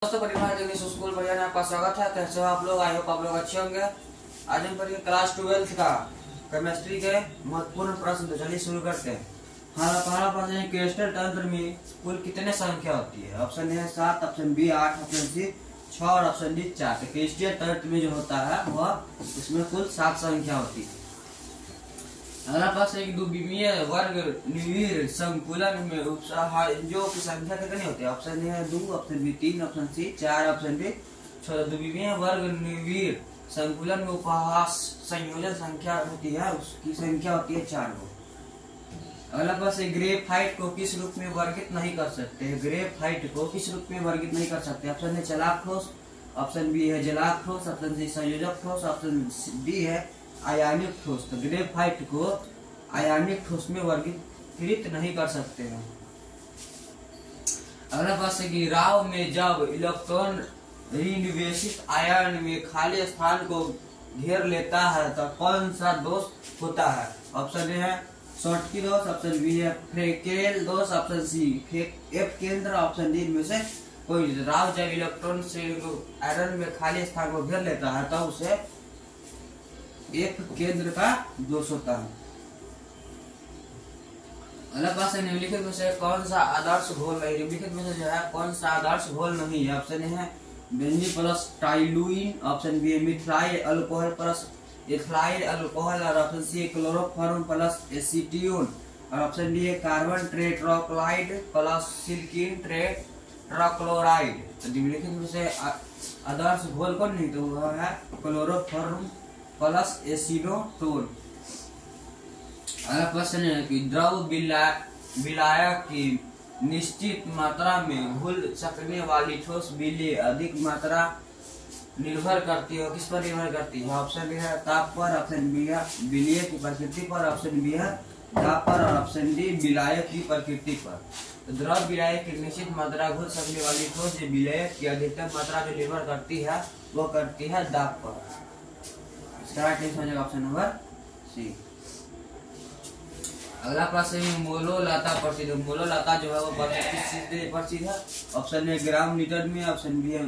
दोस्तों परिवार जगदीश स्कूल बढ़िया में आपका स्वागत है। कैसे हो आप लोग? आई होप आप लोग अच्छे होंगे। आज हम पढ़ेंगे क्लास 12 का केमिस्ट्री के महत्वपूर्ण प्रश्न। तो चलिए शुरू करते हैं। हमारा पहला प्रश्न है, क्रिस्टल तंत्र में कुल कितने संख्या होती है? Option A 7, option B 8, option C 6 और ऑप्शन डी 4। तो क्रिस्टल तंत्र में जो होता है वह इसमें कुल 7 संख्या होती है। अगला प्रश्न एक द्विमीय वर्ग निर्वीर संकुलन में उपसंयोजों की संख्या कितनी होती है? ऑप्शन ए है 2, option B 3, option C 4, option D 6। द्विमीय वर्ग निर्वीर संकुलन में उपहास संयोजन संख्या होती है, उसकी संख्या होती है 4। अगला प्रश्न, ग्रेफाइट को किस रूप में वर्गित नहीं कर सकते? ग्रेफाइट को किस रूप में वर्गित नहीं कर सकते? ऑप्शन ए चालक ठोस, ऑप्शन बी है जलाक ठोस, ऑप्शन सी संयोजक ठोस, ऑप्शन डी है आयनिक ठोस। तो ग्रेफाइट को आयनिक ठोस में वर्गीकृत नहीं कर सकते हैं। अगला प्रश्न की राव में जब इलेक्ट्रॉन ऋणवेशित आयन में खाली स्थान को घेर लेता है तो कौन सा दोष होता है? ऑप्शन ए है शॉर्टकी दोष, ऑप्शन बी है फ्रेकेल दोष, ऑप्शन सी एफ केंद्र, ऑप्शन डी में से कोई। राव जब इलेक्ट्रॉन से आयरन में खाली स्थान को घेर लेता है तो उसे एक केंद्र का दोष होता है। अगला प्रश्न, निम्नलिखित में से कौन सा आदर्श घोल नहीं? निम्नलिखित में से जो है कौन सा आदर्श घोल नहीं है? ऑप्शन ए है बेंजीन प्लस टाइलुइन, ऑप्शन बी है methyl alcohol plus ethyl alcohol, और ऑप्शन सी है क्लोरोफॉर्म प्लस एसीटियोन, और ऑप्शन डी है carbon tetrachloride plus silicon tetrachloride. तो निम्नलिखित में से आदर्श घोल कौन नहीं? तो वह है क्लोरोफॉर्म प्लस एसीटोन। अगला प्रश्न है कि द्रव विलायक की निश्चित मात्रा में घुल सकने वाली ठोस विलय अधिक मात्रा निर्भर करती है, किस पर निर्भर करती है? ऑप्शन बी है ताप पर, ऑप्शन बी है विलय की प्रकृति पर, ऑप्शन बी है दाब पर, और ऑप्शन डी विलायक की प्रकृति पर। तो द्रव विलायक की निश्चित मात्रा घुल सकने वाली ठोस विलायक की अधिकतम मात्रा जो निर्भर करती है वो करती है दाब पर। Option number C. अगला प्रश्न है मोलोलता प्रसिद्ध। मोलोलता जो है वो किस चीज के लिए प्रसिद्ध है? ऑप्शन ए ग्राम लीटर में, ऑप्शन बी है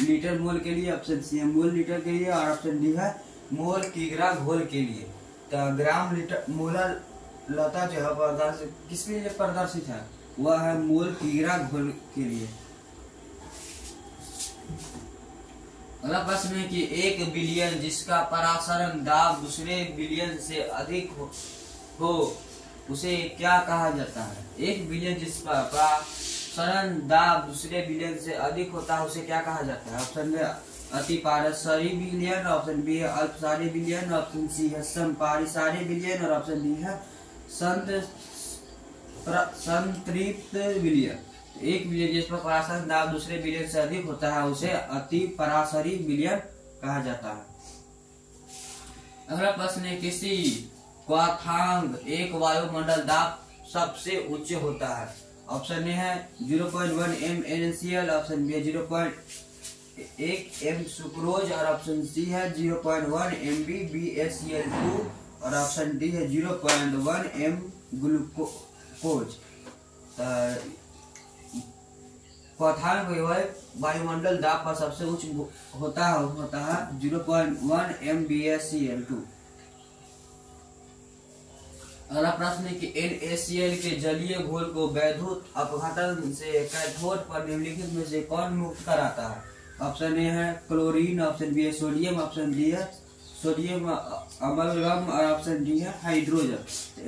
लीटर मोल के लिए, ऑप्शन सी है मोल लीटर के लिए, और ऑप्शन डी है मोल किग्रा घोल के लिए। तो ग्राम लीटर मोलोलता जो है किस लिए प्रदर्शित है? वह है मोल किग्रा घोल के लिए। अगला प्रश्न है कि एक विलयन जिसका परासरण दाब दूसरे विलयन से अधिक हो उसे क्या कहा जाता है? एक विलयन जिसका परासरण दाब दूसरे विलयन से अधिक होता है उसे क्या कहा जाता है? ऑप्शन ए अति पारस्परिक विलयन, ऑप्शन बी है अल्पसारी विलयन, ऑप्शन सी है समपारिसारी विलयन, और ऑप्शन डी है संतृप्त विलयन। एक विलयन जिस पर परासरण दाब दूसरे विलयन से अधिक होता है उसे अति परासरी विलयन कहा जाता है। अगला प्रश्न है किसी क्वाथांग एक वायुमंडल दाब सबसे उच्च होता है? ऑप्शन ए है 0.1 m NaCl, ऑप्शन बी है 0.1 m सुक्रोज, और ऑप्शन सी है 0.1 mb BaCl2, और ऑप्शन डी है 0.1 m ग्लूकोज। क्वाथांग वायुमंडल दाब पर सबसे उच्च होता है 0.1 m BaCl2। अगला प्रश्न है कि NaCl के जलीय घोल को वैद्युत अपघटन से कैथोड पर निम्नलिखित में से कौन मुक्त कराता है? ऑप्शन ए है क्लोरीन, ऑप्शन बी है सोडियम, ऑप्शन डी है सोडियम अमलगम, और ऑप्शन डी है हाइड्रोजन।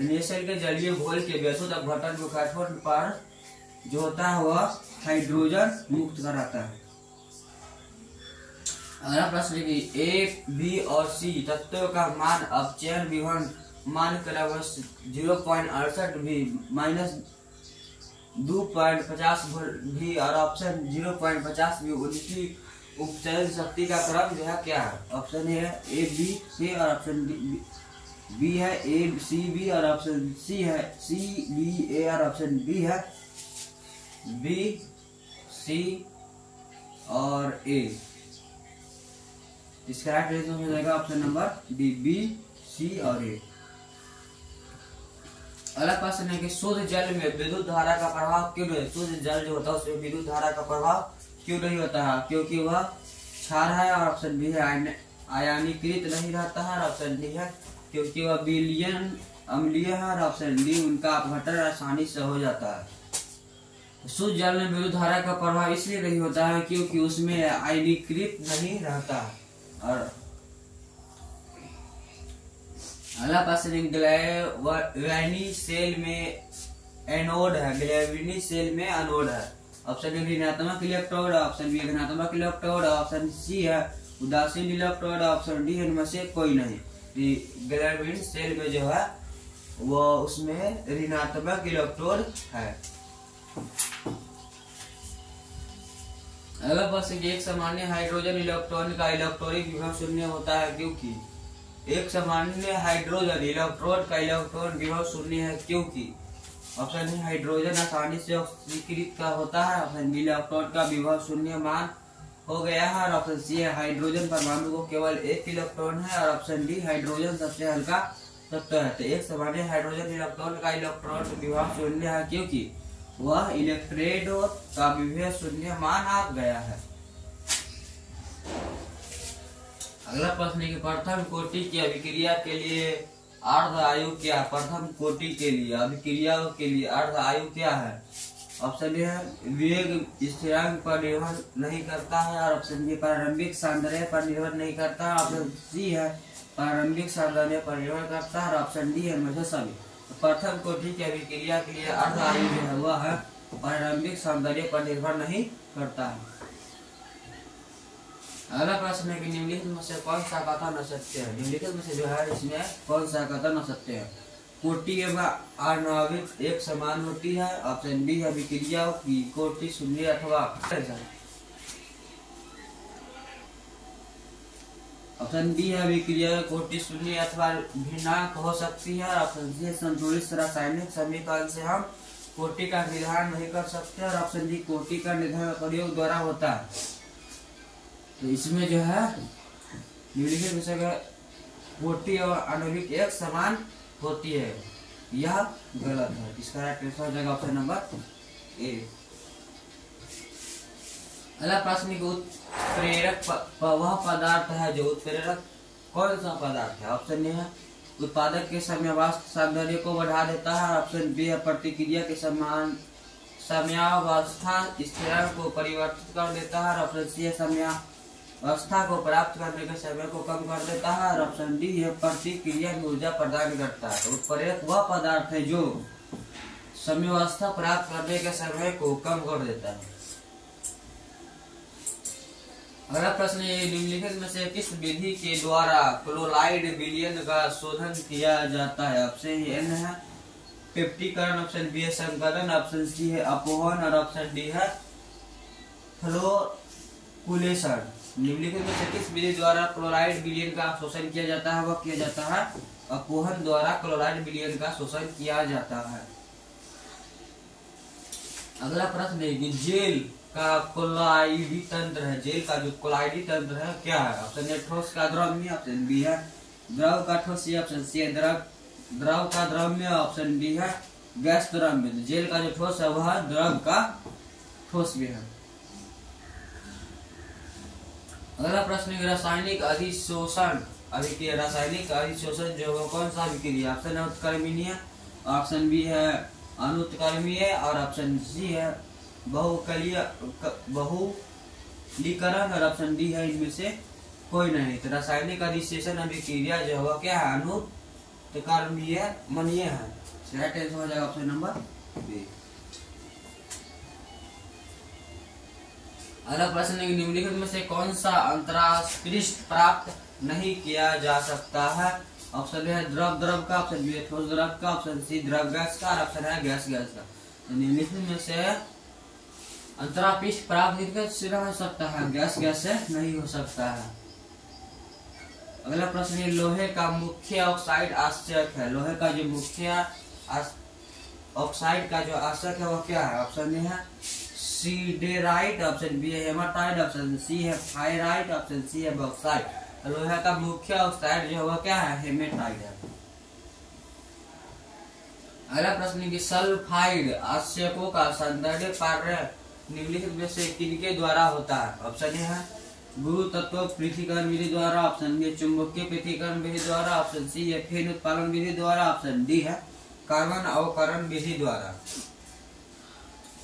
NaCl के जलीय घोल के वैद्युत अपघटन को कैथोड पर जो होता है वह हाइड्रोजन मुक्त कराता है। अगला प्रश्न है कि ए, बी और सी तत्वों का मान अपचयन विभव मान क्रमश 0.68 भी माइनस 2.50 भी, और ऑप्शन 0.50 भी उनकी उपचयन शक्ति का क्रम जो है क्या है? ऑप्शन ए है ए बी सी, और ऑप्शन बी है ए सी बी, और ऑप्शन सी है सी बी ए, और ऑप्शन डी है बी सी और ए। इसका राइट आंसर हो जाएगा option number D B C और ए। अगला प्रश्न है कि शुद्ध जल में विद्युत धारा का प्रभाव क्यों नहीं? शुद्ध जल जो होता है उसमें विद्युत धारा का प्रभाव क्यों नहीं होता है? क्योंकि वह क्षार है। और ऑप्शन बी है आयनीकृत नहीं रहता है। और ऑप्शन डी है क्योंकि वह विलयन अम्लीय है। और ऑप्शन डी उनका अपघटन आसानी से हो जाता है। शुद्ध जल में विद्युत धारा का प्रभाव इसलिए नहीं होता है क्योंकि उसमें आयनीकृत नहीं रहता। और अगला क्वेश्चन, ग्लैविनी सेल में एनोड है, ग्लैविनी सेल में एनोड है। ऑप्शन ए ऋणात्मक इलेक्ट्रोड, ऑप्शन बी धनात्मक इलेक्ट्रोड, ऑप्शन सी है उदासीन इलेक्ट्रोड, ऑप्शन डी इनमें से कोई नहीं। ग्लैविनी सेल में जो है वो उसमें ऋणात्मक इलेक्ट्रोड है। अगला प्रश्न, एक सामान्य हाइड्रोजन इलेक्ट्रॉन का इलेक्ट्रॉनिक विभव शून्य होता है क्योंकि। एक सामान्य हाइड्रोजन इलेक्ट्रोड का इलेक्ट्रॉन विभव शून्य है क्योंकि। ऑप्शन ए हाइड्रोजन आसानी से ऑक्सीकृत का होता है। ऑप्शन बी इलेक्ट्रोड का विभव शून्य मान हो गया है। और ऑप्शन सी है हाइड्रोजन परमाणु को केवल एक इलेक्ट्रॉन है। और ऑप्शन डी हाइड्रोजन सबसे हल्का तत्व है। तो एक सामान्य हाइड्रोजन इलेक्ट्रॉन का इलेक्ट्रॉन विभव शून्य है क्योंकि वह इलेक्ट्रोड का विभव शून्य मान आ गया है। अगला प्रश्न है, प्रथम कोटि की अभिक्रिया के लिए अर्ध आयु क्या? प्रथम कोटि के लिए अभिक्रिया के लिए अर्ध आयु क्या है? ऑप्शन ए है वेग स्थिरांक पर निर्भर नहीं करता है। और ऑप्शन बी प्रारंभिक सौंदर्य पर निर्भर नहीं करता है। ऑप्शन सी है प्रारंभिक सौंदर्य पर निर्भर करता है। और ऑप्शन डी है मुझे सभी। प्रथम कोटि की अभिक्रिया के लिए अर्ध आयु जो है वह है प्रारंभिक सौंदर्य पर निर्भर नहीं करता है। अगला प्रश्न है कि निम्नलिखित में से कौन सा कथन असत्य है? निम्नलिखित में से जो है इसमें कौन सा कथन असत्य है? कोटि एवं आणविक एक समान होती है। ऑप्शन बी है अभिक्रिया की कोटि शून्य अथवा। ऑप्शन बी है अभिक्रिया कोटि शून्य अथवा भिन्नांक हो सकती है। ऑप्शन सी संतुलित रासायनिक समीकरण से हम कोटि का निर्धारण नहीं कर सकते। और ऑप्शन डी कोटि का निर्धारण प्रयोग द्वारा होता है। तो इसमें जो है निम्नलिखित विषय का कोटि और आणविक एक समान होती है, यह गलत है। इसका राइट आंसर हो जाएगा ऑप्शन नंबर ए। अगला प्रश्न की उत्प्रेरक वह पदार्थ है जो उत्प्रेरक कौन सा पदार्थ है? ऑप्शन ए है उत्पादक के समयावस्था सौंदर्य को बढ़ा देता है। ऑप्शन बी है प्रतिक्रिया के समान समयावस्था स्थिरांक को परिवर्तित कर देता है। ऑप्शन सी है समयावस्था को प्राप्त करने के समय को कम कर देता है। और ऑप्शन डी है प्रतिक्रिया में ऊर्जा प्रदान करता है। तो उत्प्रेरक वह पदार्थ है जो समयावस्था प्राप्त करने के समय को कम कर देता है। अगला प्रश्न है निम्नलिखित में से किस विधि के द्वारा क्लोराइड विलयन का शोधन किया जाता है? ऑप्शन ए है पेप्टिकरण, ऑप्शन बी है संकलन, ऑप्शन सी है अपोहन और ऑप्शन डी है फ्लोकुलेशन। निम्नलिखित में से किस विधि द्वारा क्लोराइड विलयन का शोषण किया जाता है? वह किया जाता है अपोहन द्वारा क्लोराइड विलयन का शोषण किया जाता है। अगला प्रश्न है कि जेल का कोलाइडी तंत्र है, जेल का जो कोलाइडी तंत्र है क्या है? ऑप्शन ए ठोस का द्रव्य, ऑप्शन बी है द्रव का ठोस, ऑप्शन सी है द्रव का द्रव्य, ऑप्शन डी है गैस द्रव्य। जेल का जो ठोस है वह द्रव का ठोस भी है। अगला प्रश्न है रासायनिक अधिशोषण अभिक्रिया, रासायनिक अधिशोषण जो है कौन सा अभिक्रिया? ऑप्शन है उत्क्रमणीय, ऑप्शन बी है अनुत्क्रमणीय और ऑप्शन सी है बहुलीकरण और ऑप्शन डी है इनमें से कोई नहीं। तो रासायनिक अधिशोषण अभिक्रिया जो है क्या है? अनुत्क्रमणीय मनीय है। राइट आंसर हो जाएगा ऑप्शन नंबर बी। अगला प्रश्न है निम्नलिखित में से कौन सा अंतरापृष्ठ प्राप्त नहीं किया जा सकता है? ऑप्शन है द्रव का, ऑप्शन बी है ठोस द्रव का, ऑप्शन सी द्रव गैस का और ऑप्शन है गैस का। तो निम्नलिखित में से अंतरापृष्ठ प्राप्त हो सकता है, गैस से नहीं हो सकता है। अगला प्रश्न है लोहे का मुख्य ऑक्साइड आश्चर्य है, लोहे का जो मुख्य ऑक्साइड का जो आश्चर्य है वह क्या है? ऑप्शन ए है सीडेराइट, ऑप्शन बी है हेमाटाइट, ऑप्शन सी है थायराइट, ऑप्शन सी है बॉक्साइट। लोहे का मुख्य ऑक्साइड जो है वह क्या है? हेमेटाइट है। अगला प्रश्न है कि सल्फाइड आश्चर्यों का सौंदर्य निम्नलिखित में से किनके द्वारा होता है? ऑप्शन ए है गुरु तत्व पृथक्करण विधि द्वारा, ऑप्शन बी चुंबकीय पृथक्करण विधि द्वारा, ऑप्शन सी है फेन उत्पादन विधि द्वारा, ऑप्शन डी है कार्बन अवकरण विधि द्वारा।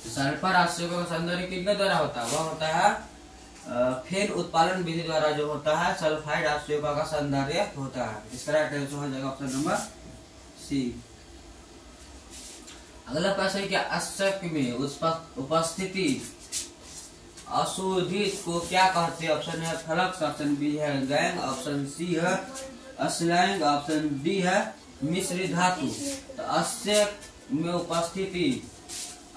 सल्फर आश्चर्यों का सौंदर्य किसके द्वारा होता है? वह होता है फेन उत्पादन विधि द्वारा जो होता है सल्फाइड आश्चर्यों का सौंदर्य होता है। इसका राइट आंसर हो जाएगा ऑप्शन नंबर सी। अगला प्रश्न है कि अश्चर्य में उपस्थिति अशोधित को क्या कहते हैं? ऑप्शन है फ्लक्स, ऑप्शन बी है गैंग, ऑप्शन सी है स्लैंग, ऑप्शन डी है मिश्रित धातु। तो अश्चर्य में उपस्थिति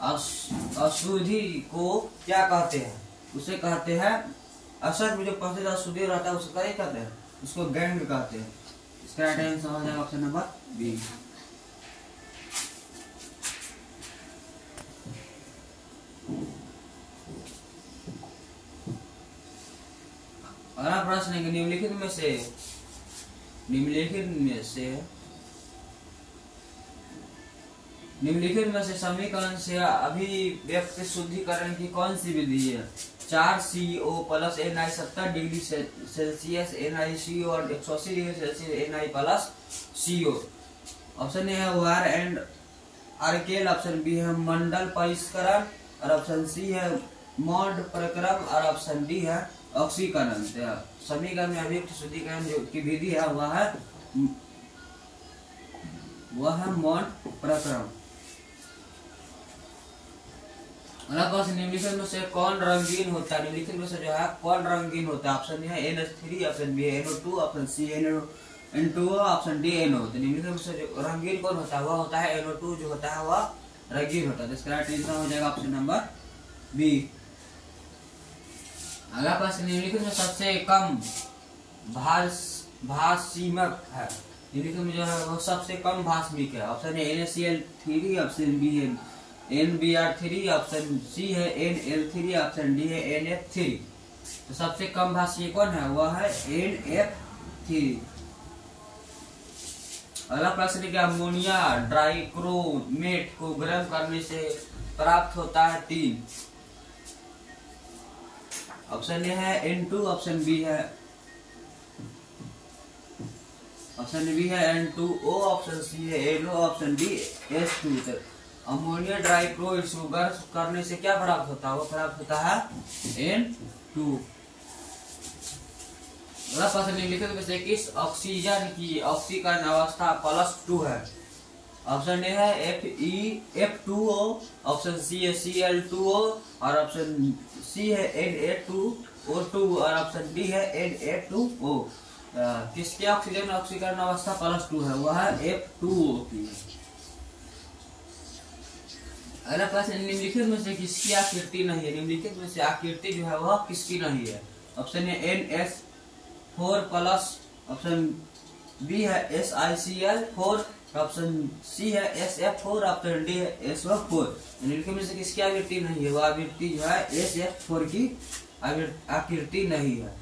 अशुद्धि को क्या कहते हैं? उसे कहते हैं अश्चर्य में जो उपस्थित अशुद्धि रहता है उसे क्या कहते हैं? उसको गैंग कहते हैं। इसका राइट आंसर हो जाएगा ऑप्शन नंबर बी। अगला प्रश्न है कि निम्नलिखित में से समीकरण से अभिव्यक्ति शुद्धिकरण की कौन सी विधि है? 4CO plus Na 70 degree Celsius NaCO और 180 degree Celsius Na plus CO। Option A है वार एंड आर्केल, ऑप्शन बी है मंडल परिष्करण और ऑप्शन सी है मॉड प्रक्रम और ऑप्शन डी है ऑक्सीकरण। समीकरण में अभिव्यक्ति शुद्धिकरण जो की विधि है वह है मॉड प्रक्रम। निम्नलिखित में से कौन रंगीन होता है? निम्नलिखित में से जो है कौन रंगीन होता है? ऑप्शन है NH3, ऑप्शन बी है NO2, option C N2O, option D NO। तो निम्नलिखित में से जो रंगीन कौन होता है? वह होता है NO2 जो होता है वह रंगीन होता है। इसका राइट आंसर हो जाएगा ऑप्शन नंबर बी। अगला प्रश्न निम्नलिखित में सबसे कम भाषीमक है? निम्नलिखित में जो है वो सबसे कम भाषमिक है। ऑप्शन है NaCl3, ऑप्शन बी है NBr3, ऑप्शन सी है NL3, ऑप्शन डी है NF3। तो सबसे कम भाषीय कौन है? वह है NF3। अगला प्रश्न है कि अमोनिया डाइक्रोमेट को गर्म करने से प्राप्त होता है 3। ऑप्शन ए है N2, ऑप्शन बी है N2O, ऑप्शन सी है NO, option D H2। Ammonia dichromate को गर्म करने से क्या प्राप्त होता है? वो प्राप्त होता है N2। अगला प्रश्न निम्नलिखित में से किस ऑक्सीजन की ऑक्सीकरण अवस्था +2 है? ऑप्शन ए है Fe-F2O, ऑप्शन सी है Cl2O और ऑप्शन सी है Na2O2 और ऑप्शन डी है Na2O। किसके ऑक्सीजन ऑक्सीकरण अवस्था +2 है? वह है F2O की। अगला प्रश्न निम्नलिखित में से किसकी आकृति नहीं है? निम्नलिखित में से आकृति जो है वह किसकी नहीं है? Option A NS4 plus, option B है SiCl4, ऑप्शन सी है SF4, ऑप्शन डी है SO4। निम्नलिखित में से किसकी आकृति नहीं है? वह आकृति जो है SF4 की आकृति नहीं है।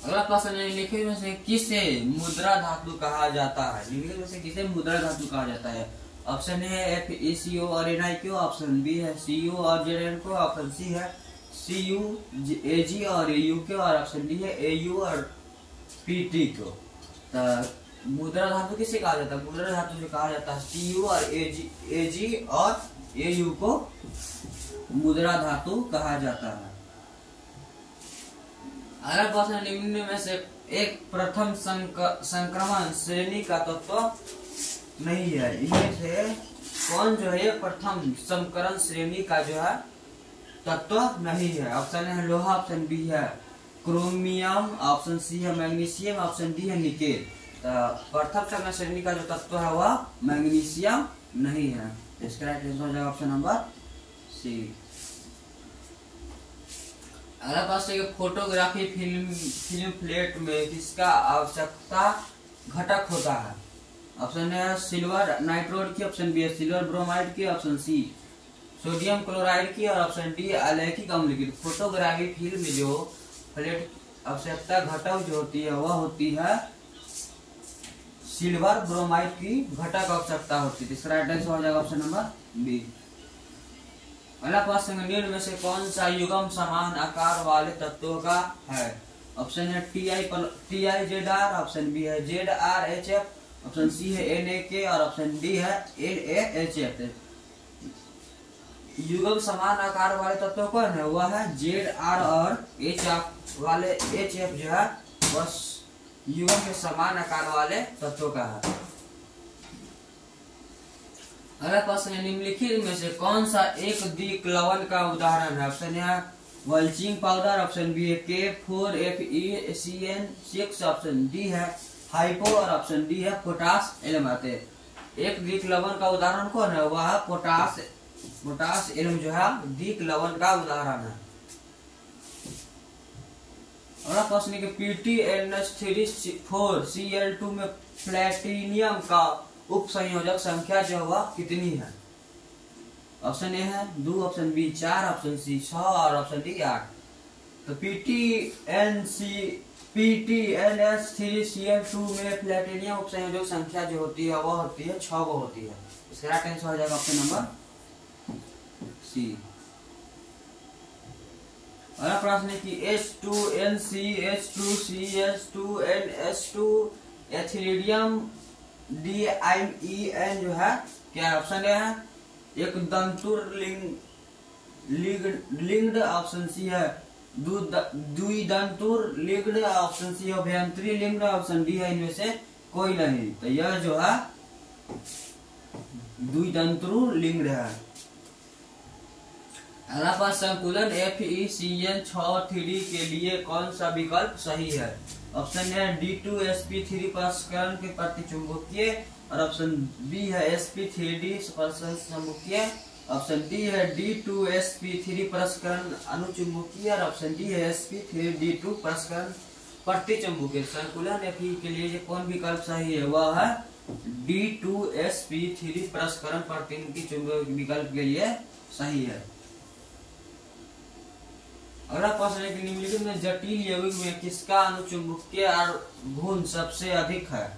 अगला प्रश्न निम्नलिखित में से किसे मुद्रा धातु कहा जाता है? निम्नलिखित में से किसे मुद्रा धातु कहा जाता है? ऑप्शन ए है FeCO और NiCO, ऑप्शन बी है CO और ZnCO, ऑप्शन सी है CuAg और AuCO और ऑप्शन डी है AU और PtCO। मुद्रा धातु किसे कहा जाता है? मुद्रा धातु से कहा जाता है Cu और Ag और AU को मुद्रा धातु कहा जाता है। अगला प्रश्न निम्न में से एक प्रथम संक्रमण श्रेणी का तत्व नहीं है। इनमें से कौन जो है प्रथम संकरण श्रेणी का जो है तत्व नहीं है? ऑप्शन है लोहा, ऑप्शन बी है क्रोमियम, ऑप्शन सी है मैग्नीशियम, ऑप्शन डी है निकेल। प्रथम संकरण श्रेणी का जो तत्व है वह मैग्नीशियम नहीं है। इसका राइट आंसर हो जाएगा ऑप्शन नंबर सी। अगला प्रश्न है फोटोग्राफी फिल्म प्लेट में किसका आवश्यकता घटक होता है? ऑप्शन है सिल्वर नाइट्रोड की, ऑप्शन बी है सिल्वर ब्रोमाइड की, ऑप्शन सी सोडियम क्लोराइड की और ऑप्शन डी अलैखिक अम्ल की। फोटोग्राफी फिल्म में जो प्लेट आवश्यकता घटक जो होती है वह होती है सिल्वर ब्रोमाइड की घटक आवश्यकता होती है। इसका राइट आंसर हो जाएगा ऑप्शन नंबर बी। अगला प्रश्न, निम्न में से कौन सा युग्म समान आकार वाले तत्वों का है? ऑप्शन है TiZr, ऑप्शन बी है ZrHf, ऑप्शन सी है NaK और ऑप्शन डी है NaHF। युग्म समान आकार वाले तत्व कौन है? वह है Zr और HF वाले HF जो है वह युग्म के समान आकार वाले तत्वों का है। अगला प्रश्न है, निम्नलिखित में से कौन सा एक द्विक लवण का उदाहरण है? ऑप्शन है वल्चिंग पाउडर, ऑप्शन बी है K4FeCN6, ऑप्शन डी है हाइपो और ऑप्शन डी है पोटास एलम। एक द्विक लवण का उदाहरण कौन है? वह है पोटास एलम जो है द्विक लवण का उदाहरण है। अगला प्रश्न है कि PTNH3 4Cl2 में प्लेटिनियम का उप संयोजक संख्या जो हुआ कितनी है? ऑप्शन ए है 2, ऑप्शन बी 4, ऑप्शन सी 6 और ऑप्शन डी 8। तो PTNH3Cl2 में प्लेटिनियम उप संयोजक संख्या जो होती है वह होती है 6 को होती है। इसका राइट आंसर हो जाएगा ऑप्शन नंबर सी। अगला प्रश्न है कि H2NCH2CH2NH2 एथिलीडियम DIMEN जो है क्या है? ऑप्शन ए है एक दंतुर लिंग्ड, ऑप्शन सी है द्विदंतुर लिंग्ड, ऑप्शन सी है अभ्यंतरी लिंग्ड, ऑप्शन डी है इनमें से कोई नहीं। तो यह जो है द्विदंतुर लिंग्ड है। अगला पास संकुलन FeCN6 के लिए कौन सा विकल्प सही है? ऑप्शन है D2sp3 प्रसंस्करण के प्रतिचुंबकीय और ऑप्शन बी है sp3d प्रसंस्करणीय, ऑप्शन डी है D2sp3 प्रसंस्करण अनुचुंबकीय और ऑप्शन डी है sp3d2 प्रसंस्करण प्रतिचुंबकीय। संकुलन Fe के लिए कौन विकल्प सही है? वह है D2sp3 प्रसंस्करण प्रतिचुंबकीय विकल्प के लिए सही है। अगला प्रश्न है कि निम्नलिखित में जटिल यौगिक में किसका अनुचुंबकीय गुण सबसे अधिक है?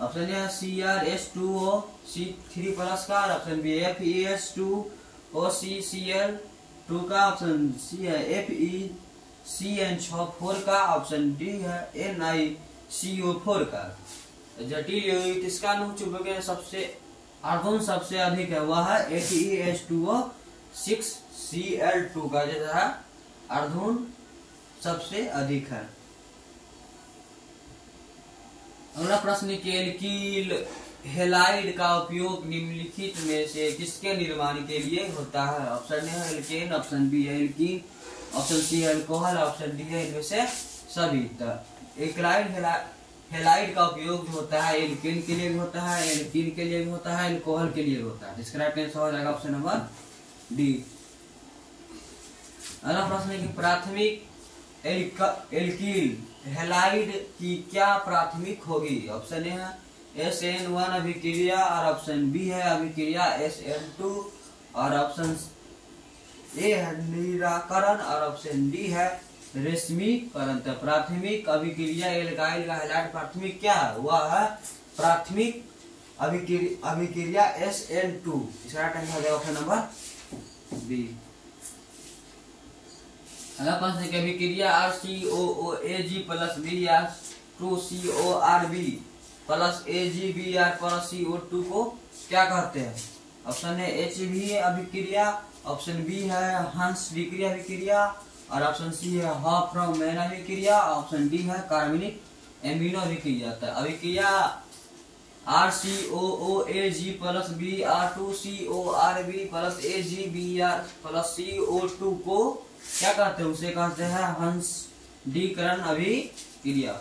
ऑप्शन ए CrH2O C3 प्लस का, ऑप्शन बी FeS2OCCl2 का, ऑप्शन सी है FeCN4 का, ऑप्शन डी है NiCO4 का। जटिल यौगिक किसका अनुचुंबकीय सबसे अधिक है? वह है FeS2O 6Cl2 का, जैसा है अर्धून सबसे अधिक है। अगला प्रश्न के एल्कील हेलाइड का उपयोग निम्नलिखित में से किसके निर्माण के लिए होता है? ऑप्शन ए है एल्केन, ऑप्शन बी है एल्कीन, ऑप्शन सी है अल्कोहल, ऑप्शन डी है इनमें से सभी। एल्काइल हेलाइड का उपयोग जो होता है एल्केन के लिए भी होता है, एल्कीन के लिए भी होता है, अल्कोहल के लिए भी होता है। इसका राइट आंसर हो जाएगा ऑप्शन नंबर डी। अगला प्रश्न है कि प्राथमिक एल्कील हेलाइड की क्या प्राथमिक होगी? ऑप्शन ए है SN1 अभिक्रिया और ऑप्शन बी है अभिक्रिया SN2 और ऑप्शन ए है निराकरण और ऑप्शन डी है रेशमीकरण। तो प्राथमिक अभिक्रिया एल्काइल का हेलाइड प्राथमिक क्या है? वह है प्राथमिक अभिक्रिया SN2। इसका राइट आंसर हो जाएगा ऑप्शन नंबर बी। अगला प्रश्न है कि अभिक्रिया RCOOAG plus Br2CORB plus AgBr plus CO2 को क्या कहते हैं? ऑप्शन है HV अभिक्रिया, ऑप्शन बी है हंस विक्रिया अभिक्रिया और ऑप्शन सी है हॉफमैन अभिक्रिया, ऑप्शन डी है कार्बनिक एमिनो अभिक्रिया। अभिक्रिया RCOOAG plus Br2CORB plus AgBr plus CO2 को क्या कहते हैं? उसे कहते हैं हंसडीकरण अभिक्रिया।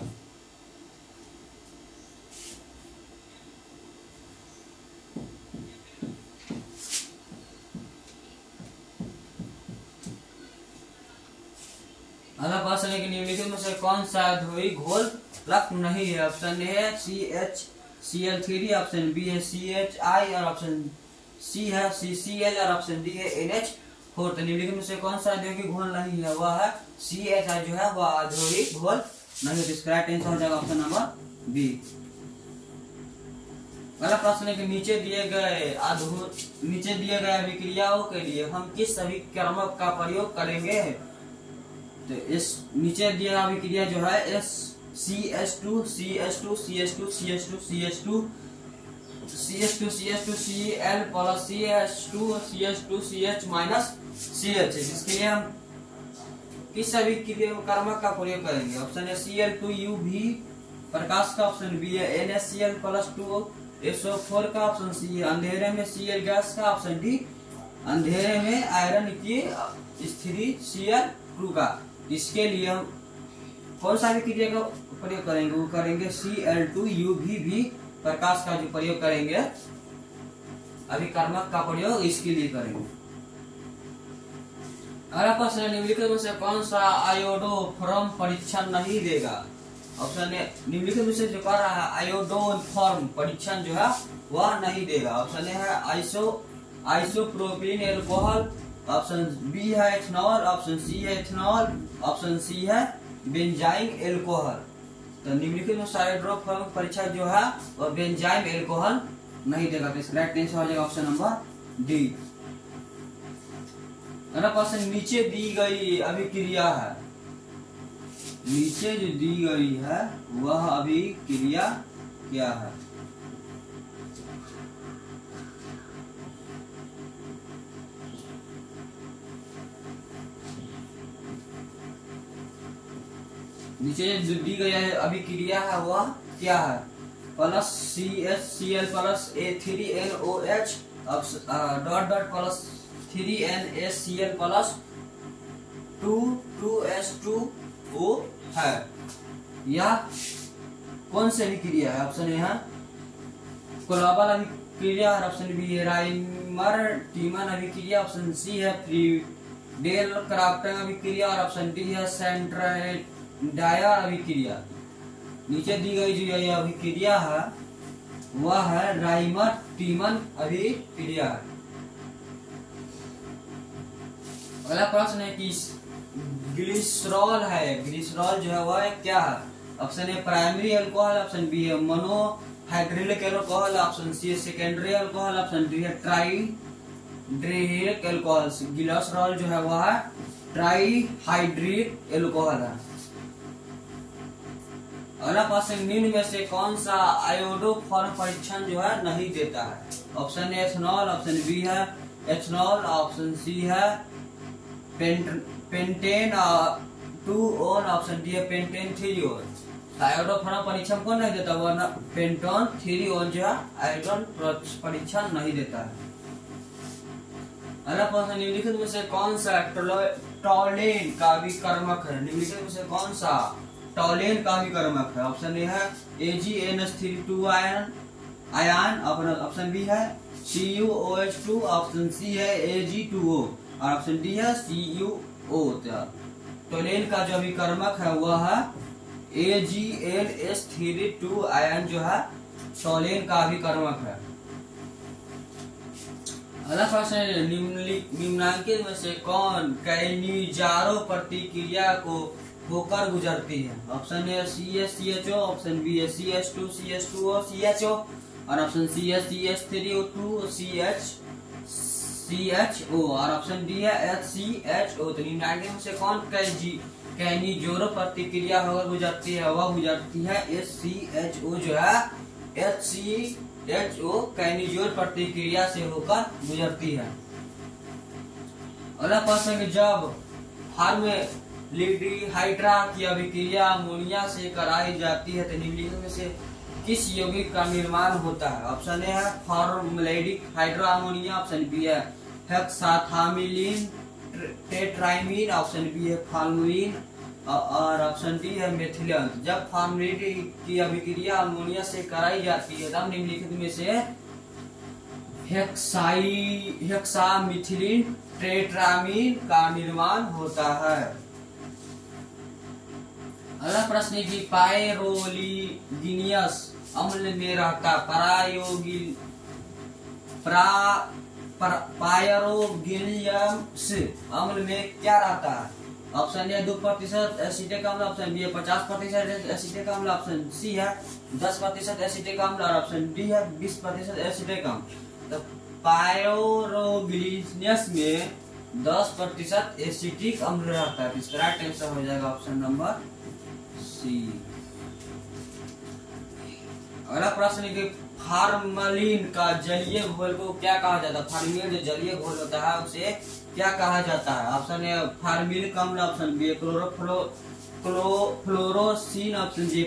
अगला प्रश्न है कि निम्नलिखित में से कौन सा द्रव्यहीन घोल रक्त नहीं है? ऑप्शन ए है CHCl3, ऑप्शन बी है CHI और ऑप्शन सी है CCl और ऑप्शन डी है NH4। तो निम्नलिखित में से कौन सा द्रव्यहीन घोल नहीं है? वह है CHI जो है वह द्रव्यहीन घोल नहीं है। इसका राइट आंसर हो जाएगा ऑप्शन नंबर बी। अगला प्रश्न है कि नीचे दिए गए अभिक्रियाओं के लिए हम किस अभिकर्मक का प्रयोग करेंगे। तो इस नीचे दिया अभिक्रिया जो है CH2 CH2 CH2 CH2 CH2 CH2 CH2 Cl plus CH2 CH2 CH minus CH, जिसके लिए हम किस अभिकर्मक का प्रयोग करेंगे। ऑप्शन है Cl2U भी, प्रकाश का ऑप्शन बी है NaCl प्लस 2SO4 का ऑप्शन सी है, अंधेरे में Cl गैस का ऑप्शन डी, अंधेरे में आयरन की स्थिति Cl2 का। इसके लिए हम कौन सा अभिक्रिया का प्रयोग करेंगे, वो करेंगे Cl2U भी, प्रकाश का जो प्रयोग करेंगे अभिकर्मक का प्रयोग इसके लिए करेंगे। अगला प्रश्न है निम्नलिखित में से कौन सा आयोडोफॉर्म परीक्षण नहीं देगा। ऑप्शन है निम्नलिखित में से जो कर रहा है आयोडोफॉर्म परीक्षण जो है वह नहीं देगा। ऑप्शन है आइसोप्रोपिलीन एल्कोहल, ऑप्शन बी है एथनॉल, ऑप्शन सी है एथनॉल, ऑप्शन सी है बेंजाइम एल्कोहल। तो निम्नलिखित में आयोडोफॉर्म परीक्षण जो है वह बेंजाइम एल्कोहल नहीं देगा। तो इसका राइट आंसर हो जाएगा ऑप्शन नंबर डी। अगला प्रश्न नीचे दी गई अभिक्रिया है, नीचे जो दी गई है वह अभिक्रिया क्या है। नीचे जो दी गई अभिक्रिया है वह क्या है। Plus CHCl plus A3NOH dot dot plus 3NaCl plus 2S2O है। यह कौन सी अभिक्रिया है। ऑप्शन ए है कोलाबल अभिक्रिया, ऑप्शन बी है राइमर टीमन अभिक्रिया, ऑप्शन सी है फ्रीडेल क्राफ्टन अभिक्रिया और ऑप्शन डी है सेंट्राइडायर अभिक्रिया। नीचे दी गई जो यह अभिक्रिया है वह है राइमर टीमन अभिक्रिया। अगला प्रश्न है कि ग्लिसरॉल है, ग्लिसरॉल जो है वह क्या है। Option A primary alcohol, option B है मोनोहाइड्रिलिक अल्कोहल, ऑप्शन सी है सेकेंडरी अल्कोहल, ऑप्शन डी है ट्राइहाइड्रिक अल्कोहल। ग्लिसरॉल जो है वह ट्राइहाइड्रिक अल्कोहल है। अगला प्रश्न निम्न में से कौन सा आयोडोफॉर्म परीक्षण जो है नहीं देता है। Option A ethanol, option B है एथनॉल, ऑप्शन सी है पेंटेन 2-ओन, ऑप्शन डी है पेंटेन 3-ओन। आयोडोफॉर्म परीक्षण कौन नहीं देता, वह पेंटोन 3-ओन जो है आयोडोन परीक्षण नहीं देता है। अगला प्रश्न निम्नलिखित में से कौन सा टॉलेन का अभिकर्मक है। निम्नलिखित में से कौन सा टॉलेन का अभिकर्मक है। ऑप्शन ए है AgNH3 आयन, ऑप्शन बी है CuOH2, ऑप्शन सी है Ag2O और ऑप्शन डी है CuO। टॉलेन का जो अभिकर्मक है वह है AgNH3 आयन जो है टॉलेन का अभिकर्मक है। अगला प्रश्न है निम्नलिखित में से कौन कैनिजारो प्रतिक्रिया को होकर गुजरती है। ऑप्शन ए CH-CHO, ऑप्शन बी है CH2 CH2O CHO और ऑप्शन सी है CH3O2 CHO और ऑप्शन डी है HCHO। तो निम्नलिखित में से कौन कैनिजारो प्रतिक्रिया होकर गुजरती है, वह गुजरती है HCHO जो है HCHO कैनिजारो प्रतिक्रिया से होकर गुजरती है। अगला प्रश्न है जब फॉर्मल्डिहाइड की अभिक्रिया अमोनिया से कराई जाती है तो निम्नलिखित में से किस यौगिक का निर्माण होता है। ऑप्शन ए है फॉर्मल्डिहाइड अमोनिया, ऑप्शन बी है हेक्साथामिलीन टेट्राइमीन, ऑप्शन बी है फॉर्मलिन और ऑप्शन डी है मेथिलीन। जब फॉर्मल्डिहाइड की अभिक्रिया अमोनिया से कराई जाती है तब निम्नलिखित में से हेक्सामिथिलीन टेट्रामीन का निर्माण होता है। अगला प्रश्न है कि पायरोलिगिनियस अम्ल में रहता पायरोगिनियस अम्ल में क्या रहता है। ऑप्शन ए 2% एसिटिक अम्ल, ऑप्शन बी 50% एसिटिक अम्ल, ऑप्शन सी है 10% एसिटिक अम्ल और ऑप्शन डी है 20% एसिटिक अम्ल। तो पायरोग्लिसरस में 10% एसिटिक अम्ल रहता है। इसका राइट आंसर हो जाएगा ऑप्शन नंबर सी। अगला प्रश्न है कि फार्मलिन का जलीय घोल को क्या कहा जाता है? फार्मलिन जो जलीय घोल होता है उसे क्या कहा जाता है? ऑप्शन ए फार्मिलिक अम्ल, option B fluorescein, option C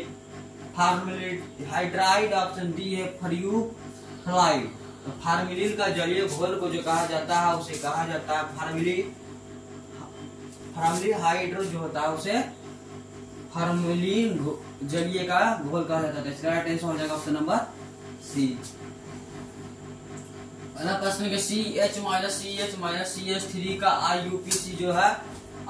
formaldehyde, option D है फ्यूराइड। तो फार्मिलिन का जलीय घोल को जो कहा जाता है उसे कहा जाता है फार्मल्डिहाइड जो होता है उसे फार्मलिन जलीय का घोल कहा जाता है। इसका राइट आंसर हो जाएगा ऑप्शन नंबर सी। अगला प्रश्न के CH-CH-CH3 का IUPAC जो है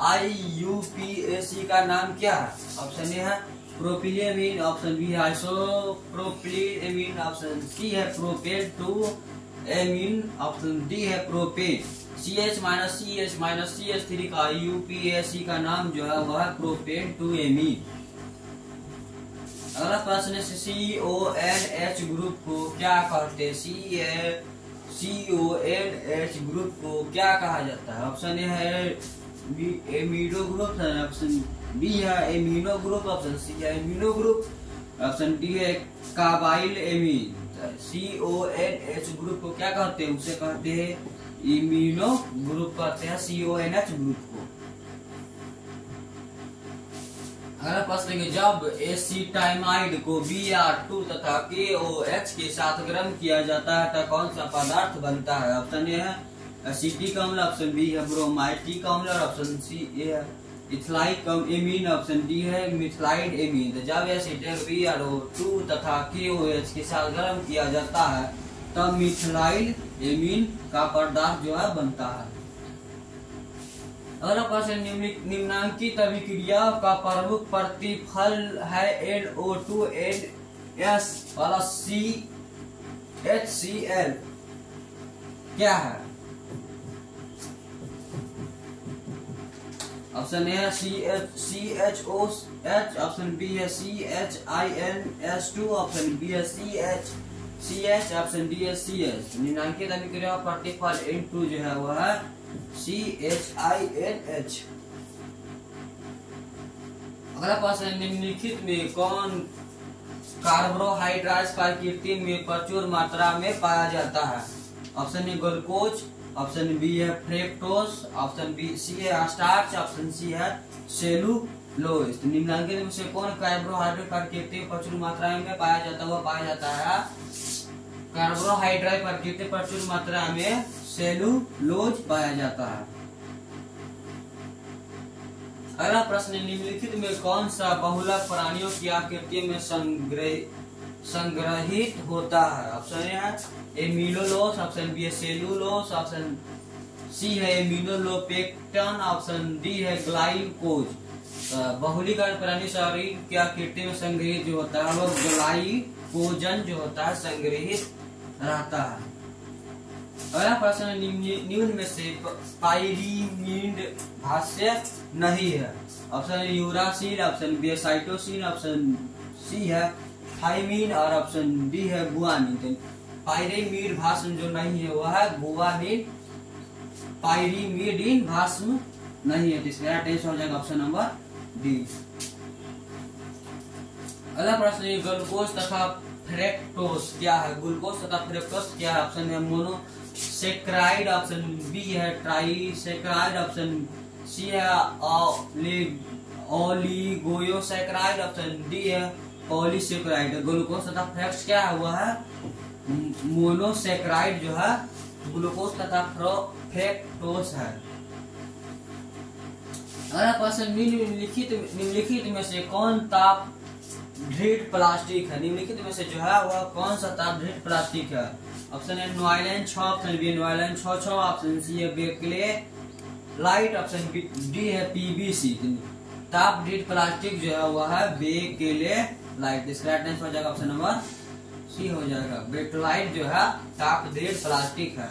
IUPAC का नाम क्या है? ऑप्शन ए है प्रोपिलीन, ऑप्शन बी है आइसोप्रोपिलीन, ऑप्शन सी है प्रोपेन 2 एमीन, ऑप्शन डी है प्रोपेन। CH-CH-CH3 का IUPAC का नाम जो है वह है प्रोपेन 2 एमीन। अगला प्रश्न है CONH ग्रुप को क्या कहते हैं? CONH ग्रुप को क्या कहा जाता है? ऑप्शन ए है एमिनो ग्रुप, ऑप्शन बी है एमिनो ग्रुप, ऑप्शन सी है एमिनो ग्रुप, ऑप्शन डी है कार्बाइल एमीन। CONH ग्रुप को क्या कहते हैं? उसे कहते हैं इम्यूनो ग्रुप कहते हैं CONH ग्रुप को। अगला प्रश्न है जब एसिटाइमाइड को Br2 तथा KOH के साथ गर्म किया जाता है तो कौन सा पदार्थ बनता है? ऑप्शन ए है एसिटिक अम्ल, ऑप्शन बी है ब्रोमाइटिक अम्ल, ऑप्शन सी है इथाइलिक एमीन, ऑप्शन डी है मिथाइल एमीन। तो जब एसिटाइल Br2 तथा KOH के साथ गर्म किया जाता है तब मिथाइल एमीन का पदार्थ जो है बनता है। अगला प्रश्न निम्नांकित अभिक्रिया का प्रमुख प्रतिफल है NO2NS प्लस CHCl क्या है? ऑप्शन ए है CHOH, ऑप्शन बी है CHINS2, ऑप्शन बी है CH, ऑप्शन डी है CH। निम्नांकित अभिक्रिया का प्रतिफल N2 जो है वह है CHINH। अगला प्रश्न निम्नलिखित में कौन कार्बोहाइड्रेट प्रकृति में प्रचुर मात्रा में पाया जाता है? Option A glucose, option B है फ्रेक्टोज, ऑप्शन बी सी है स्टार्च, ऑप्शन सी है सेलुलोज। तो निम्नलिखित में से कौन कार्बोहाइड्रेट प्रकृति में प्रचुर मात्रा में पाया जाता है? वह पाया जाता है कार्बोहाइड्रेट प्रकृति प्रचुर मात्रा में सेलुलोज पाया जाता है। अगला प्रश्न निम्नलिखित में कौन सा बहुलक प्राणियों की आकृति में संग्रहित होता है? ऑप्शन ए है एमिलोलोस, ऑप्शन बी है सेलुलोस, ऑप्शन सी है एमिनोलोपेक्टन, ऑप्शन डी है ग्लाइकोज। बहुलीकरण प्राणी शरीर की आकृति में संग्रहित जो होता है वो ग्लाइकोजन जो होता है संग्रहित रहता है। अगला प्रश्न निम्न में से पाइरीमिड भाष्य नहीं है? Option uracil, option B cytosine, option C है थाइमिन और ऑप्शन डी है गुआनिन। पाइरीमिड भाष्य जो नहीं है वह है गुआनिन, पाइरीमिडीन भाष्य नहीं है। इसका राइट आंसर हो जाएगा ऑप्शन नंबर डी। अगला प्रश्न ग्लूकोज तथा फ्रेक्टोज क्या है? ग्लूकोज तथा फ्रेक्टोज क्या है? ऑप्शन है मोनोसेक्राइड, ऑप्शन बी है ट्राइसेक्राइड, ऑप्शन सी है ओलिगोसेक्राइड, ऑप्शन डी है पॉलीसेक्राइड। ग्लूकोज तथा फ्रेक्टोज क्या है? वह है मोनोसेक्राइड जो है ग्लूकोज तथा फ्रेक्टोज है। अगला प्रश्न निम्नलिखित में से कौन ताप ढृढ़ प्लास्टिक है? निम्नलिखित में से जो है वह कौन सा ताप ढृढ़ प्लास्टिक है? ऑप्शन है nylon 6, option B nylon 6, option C है बेकले लाइट, ऑप्शन डी है PVC। ताप ढृढ़ प्लास्टिक जो है वह है बेकले लाइट। इसका राइट आंसर हो जाएगा ऑप्शन नंबर सी हो जाएगा। बेकलाइट जो है ताप ढृढ़ प्लास्टिक है।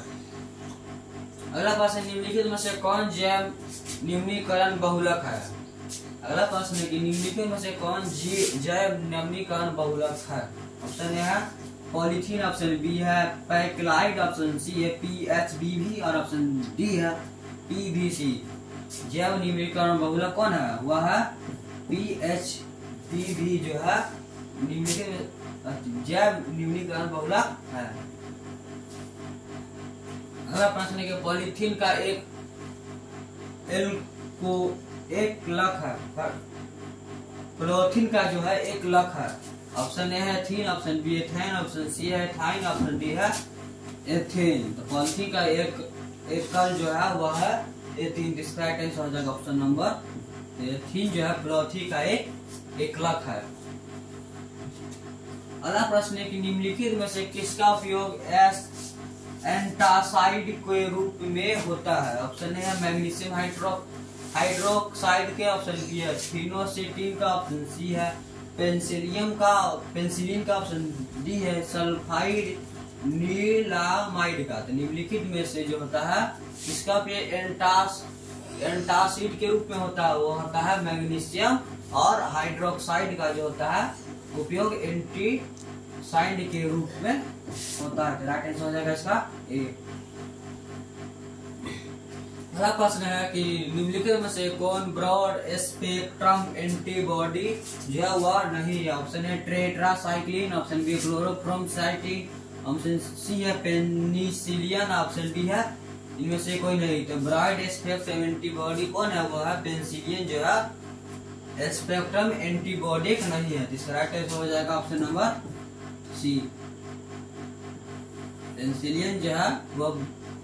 अगला प्रश्न निम्नलिखित में से कौन जैव निम्नीकरण बहुलक है। अगला प्रश्न है कि निम्नलिखित में से कौन जैव निम्नीकरण बहुलक है। ऑप्शन ए है पॉलीथीन, ऑप्शन बी है पैक्लाइड, ऑप्शन सी है PHBV और ऑप्शन डी है PVC। जैव निम्नीकरण बहुलक कौन है? वह है PHBV जो है निम्नलिखित जैव निम्नीकरण बहुलक है। अगला प्रश्न है कि पॉलीथीन का एक लक है, पॉलीथीन का जो है एक लक है। ऑप्शन ए है ethene, option B ethane, option C है एथाइन, ऑप्शन डी है एथेन। तो पॉलीथीन का एक कल जो है वह है एथीन। इसका राइट आंसर हो जाएगा ऑप्शन नंबर एथीन जो है पॉलीथीन का एक लक है। अगला प्रश्न है कि निम्नलिखित में से किसका उपयोग एंटासाइड के रूप में होता है। ऑप्शन ए है मैग्नीशियम हाइड्रोक्साइड के, ऑप्शन बी है फिनोसिटिन का, ऑप्शन सी है पेंसिलिन का, ऑप्शन डी है सल्फाइड नीलामाइड का। तो निम्नलिखित में से जो होता है इसका उपयोग एंटासिड के रूप में होता है, वो होता है मैग्नीशियम, और हाइड्रोक्साइड का जो होता है उपयोग एंटीसाइड के रूप में होता है। राइट आंसर हो जाएगा इसका ए। अगला प्रश्न है कि निम्नलिखित में से कौन ब्रॉड स्पेक्ट्रम एंटीबॉडी जो है वह नहीं है। ऑप्शन है tetracycline, option B chloromycetin, option C है पेनिसिलिन, ऑप्शन डी है इनमें से कोई नहीं। तो ब्रॉड स्पेक्ट्रम एंटीबॉडी कौन है? वह है पेनिसिलिन जो है स्पेक्ट्रम एंटीबॉडी नहीं है। इसका राइट आंसर हो जाएगा ऑप्शन नंबर सी। पेनिसिलिन जो है वह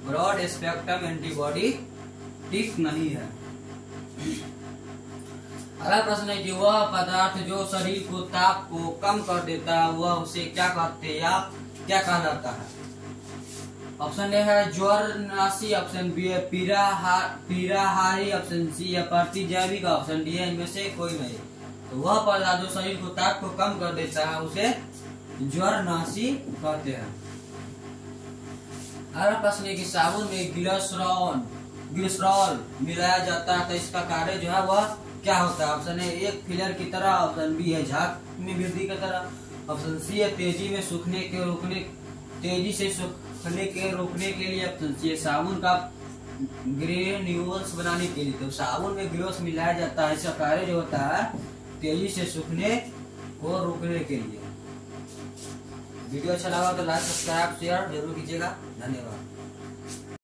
ब्रॉड स्पेक्ट्रम एंटीबॉडी ठीक नहीं है। अगला प्रश्न है कि वह पदार्थ जो शरीर को ताप को कम कर देता है वह उसे क्या कहते हैं या क्या कहलाता है। ऑप्शन ए है ज्वरनाशी, ऑप्शन बी है पीराहारी, ऑप्शन सी है प्रतिजैविक, ऑप्शन डी है इनमें से कोई नहीं। तो वह पदार्थ जो शरीर को ताप को कम कर देता है उसे ज्वरनाशी कहते हैं। अगला प्रश्न है कि साबुन में ग्लिसरॉल मिलाया जाता है तो इसका कार्य जो है वह क्या होता है। ऑप्शन ए एक फिलर की तरह, ऑप्शन बी है झाग में वृद्धि की तरह, ऑप्शन सी है तेजी से सूखने के रोकने के लिए, ऑप्शन सी है साबुन का ग्रेन्यूल्स बनाने के लिए। तो साबुन में ग्लोस मिलाया जाता है, इसका कार्य जो होता है तेजी से सूखने को रोकने के लिए। वीडियो अच्छा लगा तो लाइक सब्सक्राइब शेयर जरूर कीजिएगा। धन्यवाद।